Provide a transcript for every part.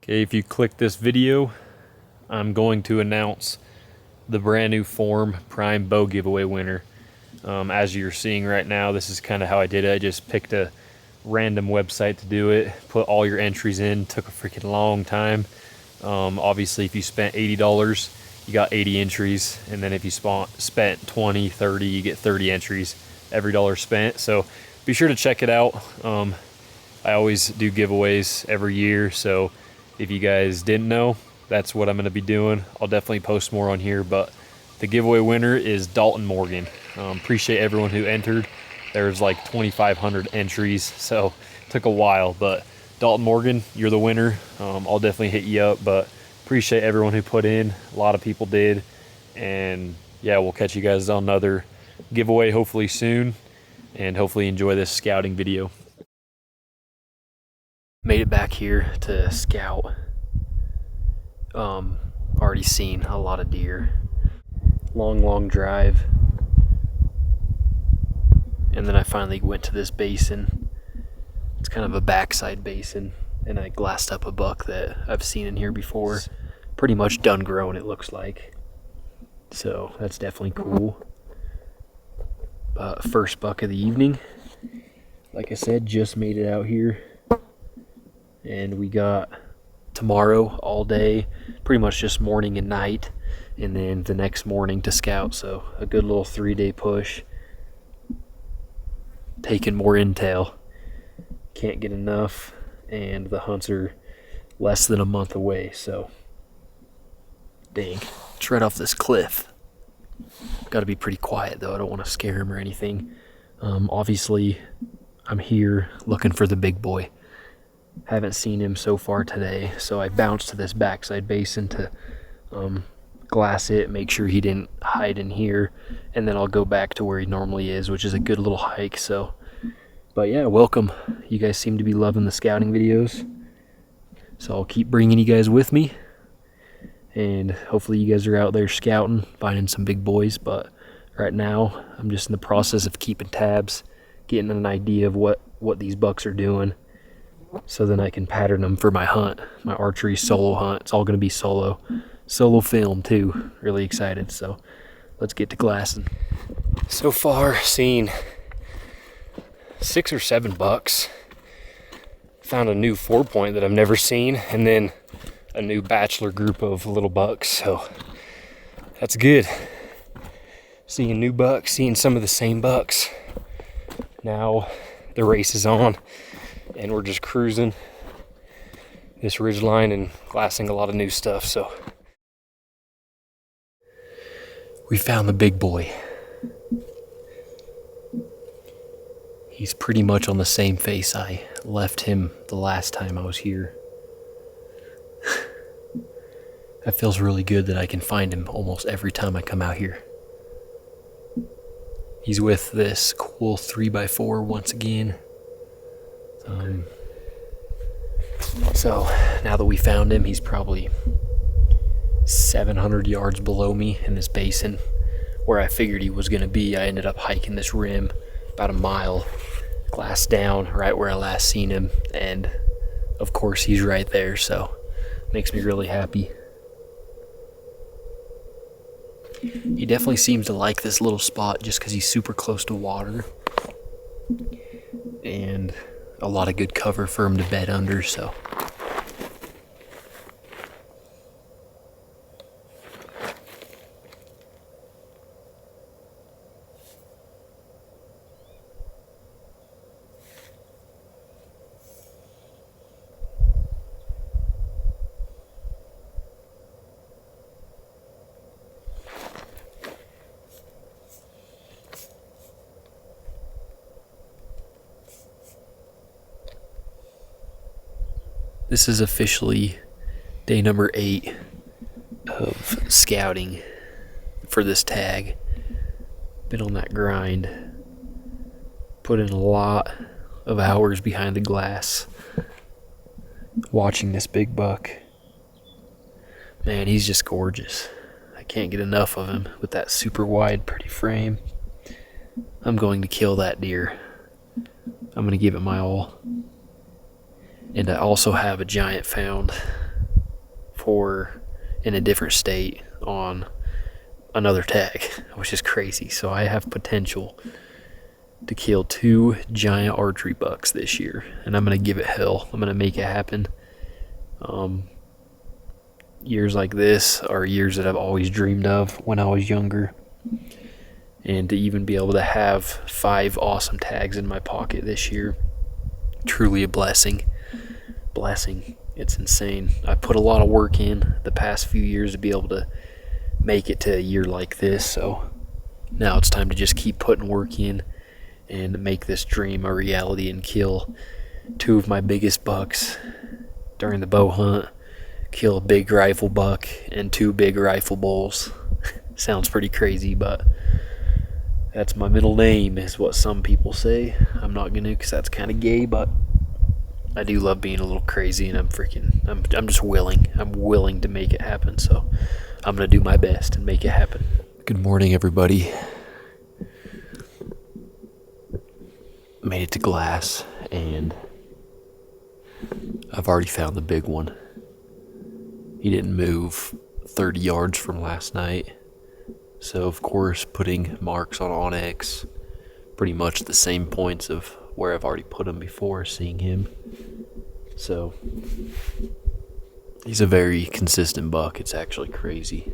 Okay, if you click this video, I'm going to announce the brand new Form Prime Bow giveaway winner. As you're seeing right now, this is kind of how I did it. I just picked a random website to do it, put all your entries in, took a freaking long time. Obviously, if you spent $80, you got 80 entries, and then if you spent 20, 30, you get 30 entries every dollar spent. So be sure to check it out. I always do giveaways every year, so if you guys didn't know, that's what I'm going to be doing. I'll definitely post more on here, but the giveaway winner is Dalton Morgan. Appreciate everyone who entered. There's like 2,500 entries, so it took a while, but Dalton Morgan, you're the winner. I'll definitely hit you up, but appreciate everyone who put in. A lot of people did, and yeah, we'll catch you guys on another giveaway hopefully soon, and hopefully enjoy this scouting video. Made it back here to scout. Already seen a lot of deer. Long drive. And then I finally went to this basin. It's kind of a backside basin, and I glassed up a buck that I've seen in here before. Pretty much done grown, it looks like. So that's definitely cool. First buck of the evening. Like I said, just made it out here. And we got tomorrow all day, pretty much just morning and night, and then the next morning to scout. So a good little 3-day push. Taking more intel. Can't get enough, and the hunts are less than a month away, so dang. It's right off this cliff. Got to be pretty quiet though, I don't want to scare him or anything. Obviously I'm here looking for the big boy. Haven't seen him so far today, so I bounced to this backside basin to glass it, make sure he didn't hide in here, and then I'll go back to where he normally is, which is a good little hike. So but yeah, welcome. You guys seem to be loving the scouting videos, so I'll keep bringing you guys with me, and hopefully you guys are out there scouting, finding some big boys. But right now I'm just in the process of keeping tabs, getting an idea of what these bucks are doing, so then I can pattern them for my hunt, my archery solo hunt. It's all going to be solo film too. Really excited, so let's get to glassing. So far seen 6 or 7 bucks. Found a new 4-point that I've never seen, and then a new bachelor group of little bucks, so that's good. Seeing new bucks, seeing some of the same bucks. Now the race is on, and we're just cruising this ridge line and glassing a lot of new stuff. So we found the big boy. He's pretty much on the same face I left him the last time I was here. That feels really good that I can find him almost every time I come out here. He's with this cool 3x4 once again. So now that we found him, he's probably 700 yards below me in this basin where I figured he was going to be. I ended up hiking this rim about a mile, glass down right where I last seen him, and of course he's right there, so makes me really happy. He definitely seems to like this little spot just because he's super close to water and a lot of good cover for him to bed under, so. This is officially day number 8 of scouting for this tag. Been on that grind. Put in a lot of hours behind the glass watching this big buck. Man, he's just gorgeous. I can't get enough of him with that super wide, pretty frame. I'm going to kill that deer. I'm going to give it my all. And I also have a giant found for in a different state on another tag, which is crazy. So I have potential to kill 2 giant archery bucks this year, and I'm gonna give it hell. I'm gonna make it happen. Years like this are years that I've always dreamed of when I was younger, and to even be able to have 5 awesome tags in my pocket this year, truly a blessing. It's insane. I put a lot of work in the past few years to be able to make it to a year like this, so now it's time to just keep putting work in and make this dream a reality and kill 2 of my biggest bucks during the bow hunt, kill a big rifle buck and 2 big rifle bulls. Sounds pretty crazy, but that's my middle name is what some people say. I'm not gonna, because that's kind of gay, but I do love being a little crazy, and I'm just willing. I'm willing to make it happen, so I'm gonna do my best and make it happen. Good morning, everybody. Made it to glass, and I've already found the big one. He didn't move 30 yards from last night, so of course putting marks on Onyx, pretty much the same points of where I've already put him before seeing him. So he's a very consistent buck. It's actually crazy.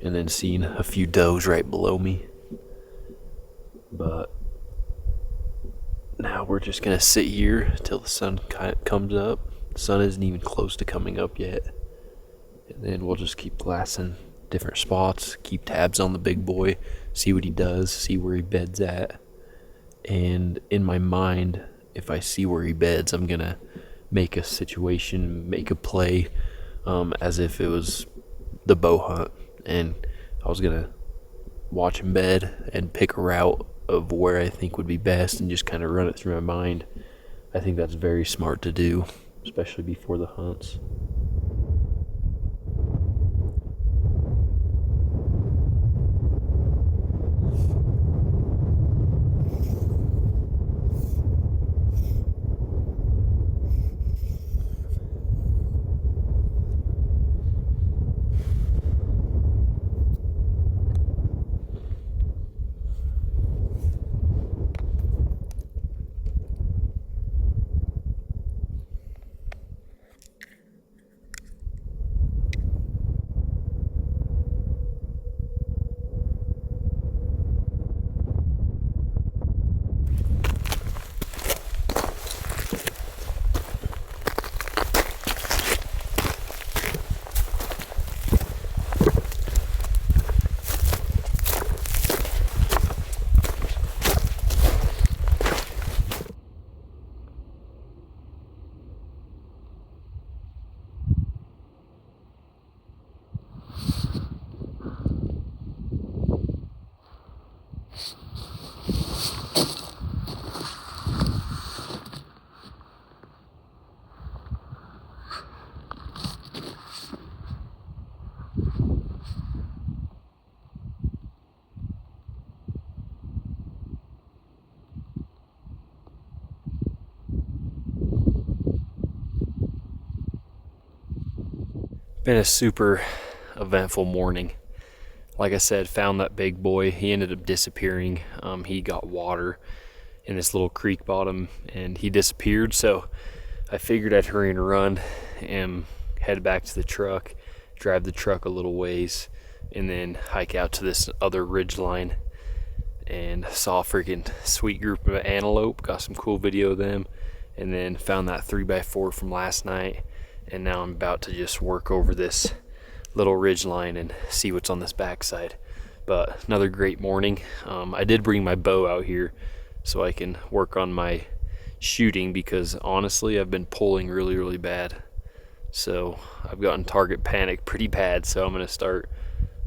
And then seeing a few does right below me. But now we're just gonna sit here till the sun comes up. The sun isn't even close to coming up yet. And then we'll just keep glassing different spots, keep tabs on the big boy, see what he does, see where he beds at. And in my mind, if I see where he beds, I'm gonna make a situation, make a play, as if it was the bow hunt, and I was gonna watch him bed and pick a route of where I think would be best and just kind of run it through my mind. I think that's very smart to do, especially before the hunts. Been a super eventful morning. Like I said, found that big boy. He ended up disappearing. He got water in this little creek bottom and he disappeared, so I figured I'd hurry and run and head back to the truck, drive the truck a little ways, and then hike out to this other ridge line, and saw a freaking sweet group of antelope. Got some cool video of them, and then found that 3x4 from last night. And now I'm about to just work over this little ridge line and see what's on this backside. But another great morning. I did bring my bow out here so I can work on my shooting, because honestly I've been pulling really bad. So I've gotten target panic pretty bad, so I'm going to start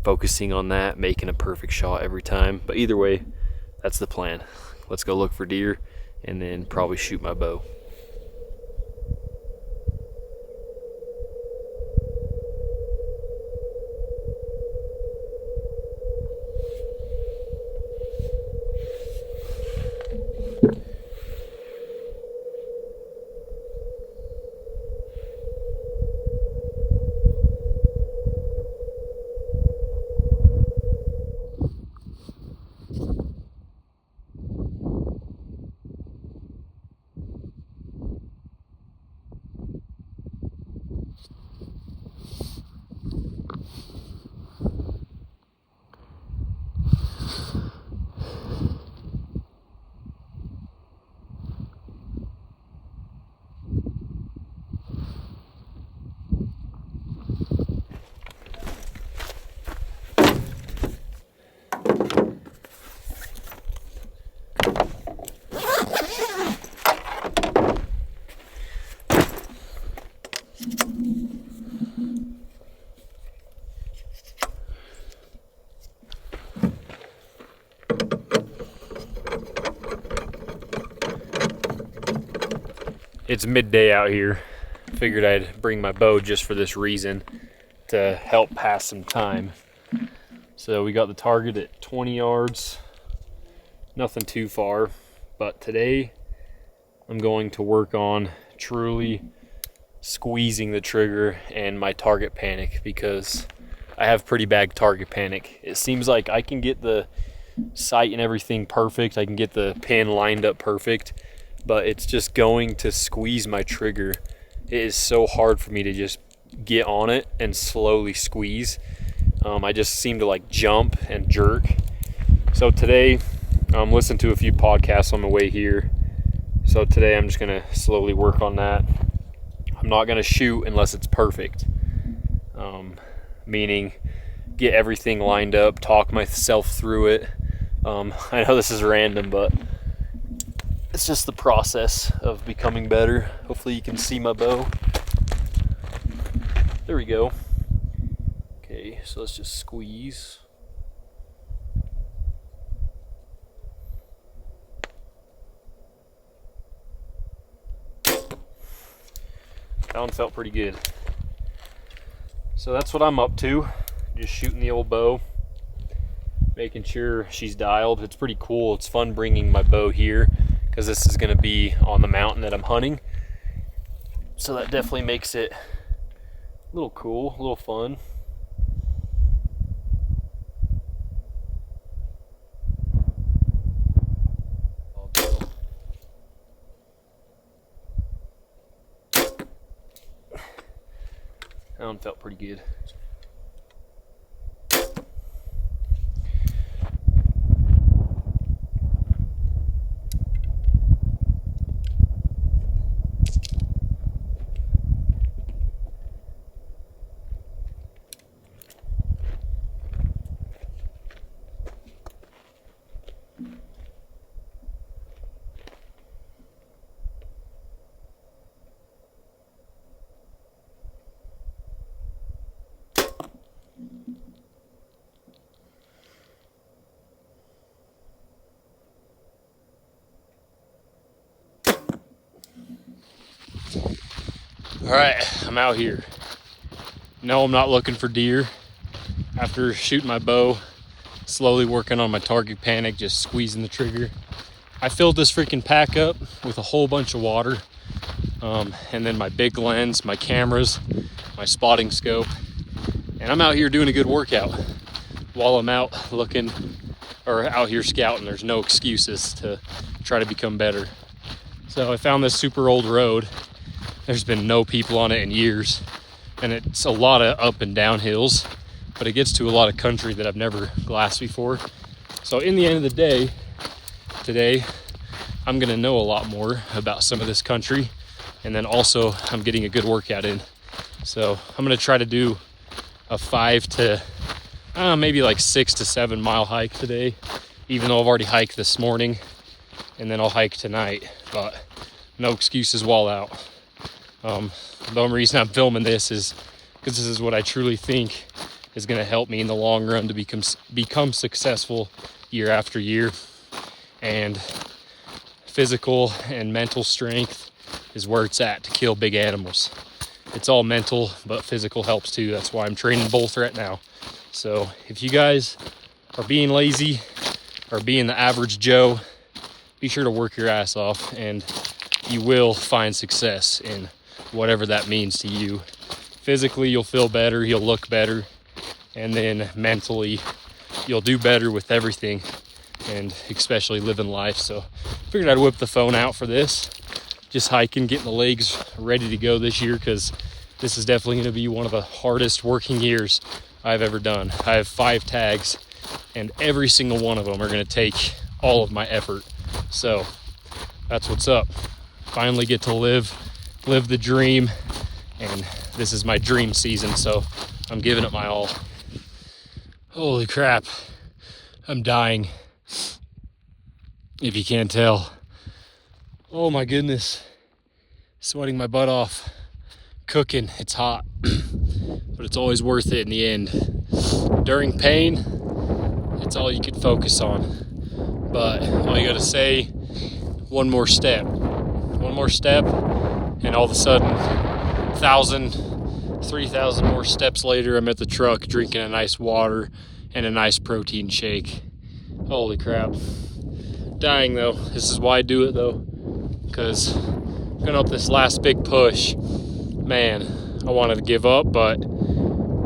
focusing on that, making a perfect shot every time. But either way, that's the plan. Let's go look for deer and then probably shoot my bow. It's midday out here. Figured I'd bring my bow just for this reason, to help pass some time. So we got the target at 20 yards, nothing too far, but today I'm going to work on truly squeezing the trigger and my target panic, because I have pretty bad target panic. It seems like I can get the sight and everything perfect, I can get the pin lined up perfect, but it's just going to squeeze my trigger. It is so hard for me to just get on it and slowly squeeze. I just seem to like jump and jerk. So today, listened to a few podcasts on the way here. So today I'm just gonna slowly work on that. I'm not gonna shoot unless it's perfect. Meaning get everything lined up, talk myself through it. I know this is random, but it's just the process of becoming better. Hopefully you can see my bow. There we go. Okay, so let's just squeeze. That one felt pretty good. So that's what I'm up to. Just shooting the old bow, making sure she's dialed. It's pretty cool. It's fun bringing my bow here, because this is going to be on the mountain that I'm hunting. So that definitely makes it a little cool, a little fun. That one felt pretty good. All right, I'm out here. No, I'm not looking for deer. After shooting my bow, slowly working on my target panic, just squeezing the trigger. I filled this freaking pack up with a whole bunch of water. And then my big lens, my cameras, my spotting scope. And I'm out here doing a good workout. While I'm out looking, or out here scouting, there's no excuses to try to become better. So I found this super old road. There's been no people on it in years, and it's a lot of up and down hills, but it gets to a lot of country that I've never glassed before. So in the end of the day, today, I'm gonna know a lot more about some of this country, and then also I'm getting a good workout in. So I'm gonna try to do a 5 to maybe like 6 to 7 mile hike today, even though I've already hiked this morning, and then I'll hike tonight, but no excuses while out. The only reason I'm filming this is because this is what I truly think is going to help me in the long run to become successful year after year. And physical and mental strength is where it's at to kill big animals. It's all mental, but physical helps too. That's why I'm training both right now. So if you guys are being lazy or being the average Joe, be sure to work your ass off, and you will find success in whatever that means to you. Physically, you'll feel better, you'll look better, and then mentally, you'll do better with everything, and especially living life. So figured I'd whip the phone out for this. Just hiking, getting the legs ready to go this year, because this is definitely going to be one of the hardest working years I've ever done. I have 5 tags, and every single one of them are going to take all of my effort. So that's what's up. Finally get to live the dream, and this is my dream season, so I'm giving it my all. Holy crap, I'm dying, if you can't tell. Oh my goodness, sweating my butt off, cooking. It's hot, but it's always worth it in the end. During pain, it's all you could focus on, but all you gotta say, one more step, And all of a sudden, 3,000 more steps later, I'm at the truck drinking a nice water and a nice protein shake. Holy crap. Dying though. This is why I do it though. Because going up this last big push, man, I wanted to give up, but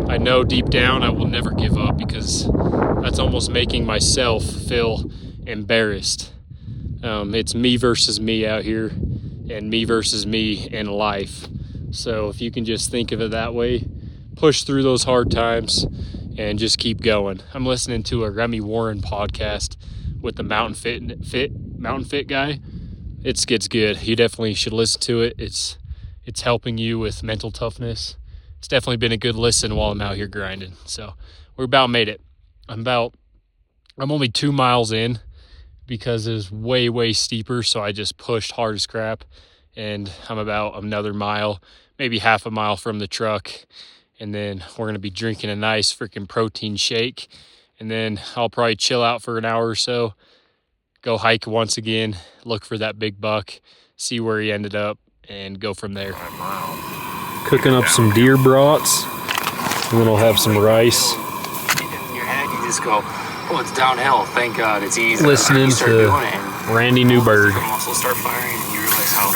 I know deep down I will never give up, because that's almost making myself feel embarrassed. It's me versus me out here, and me versus me in life. So if you can just think of it that way, push through those hard times and just keep going. I'm listening to a Remy Warren podcast with the Mountain Fit guy. It gets good. You definitely should listen to it. It's helping you with mental toughness. It's definitely been a good listen while I'm out here grinding. So we're about made it. I'm only 2 miles in, because it was way, way steeper. So I just pushed hard as crap, and I'm about another mile, maybe half a mile from the truck. And then we're going to be drinking a nice freaking protein shake. And then I'll probably chill out for an hour or so, go hike once again, look for that big buck, see where he ended up, and go from there. Cooking up some deer brats, and then I'll have some rice. In your head, you just go, oh, it's downhill. Thank God, it's easy. Listening to Randy Newberg. Also start firing, and you realize how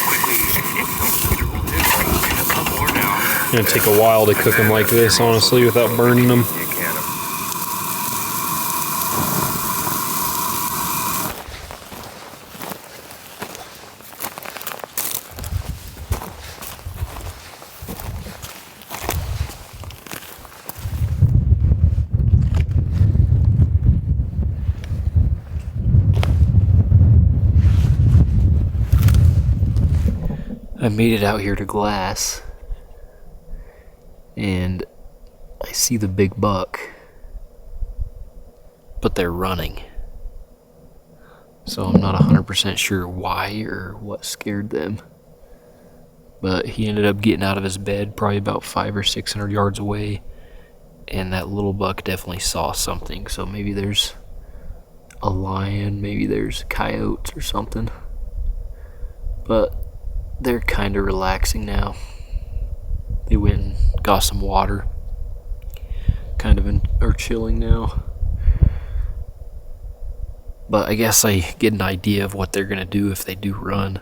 quickly it will do. It's up or down. It's gonna take a while to cook them like this, honestly, without burning them. I made it out here to Glass, and I see the big buck, but they're running. So I'm not 100% sure why or what scared them. But he ended up getting out of his bed probably about 500 or 600 yards away, and that little buck definitely saw something. So maybe there's a lion, maybe there's coyotes or something. But they're kind of relaxing now. They went and got some water. Are chilling now. But I guess I get an idea of what they're gonna do if they do run.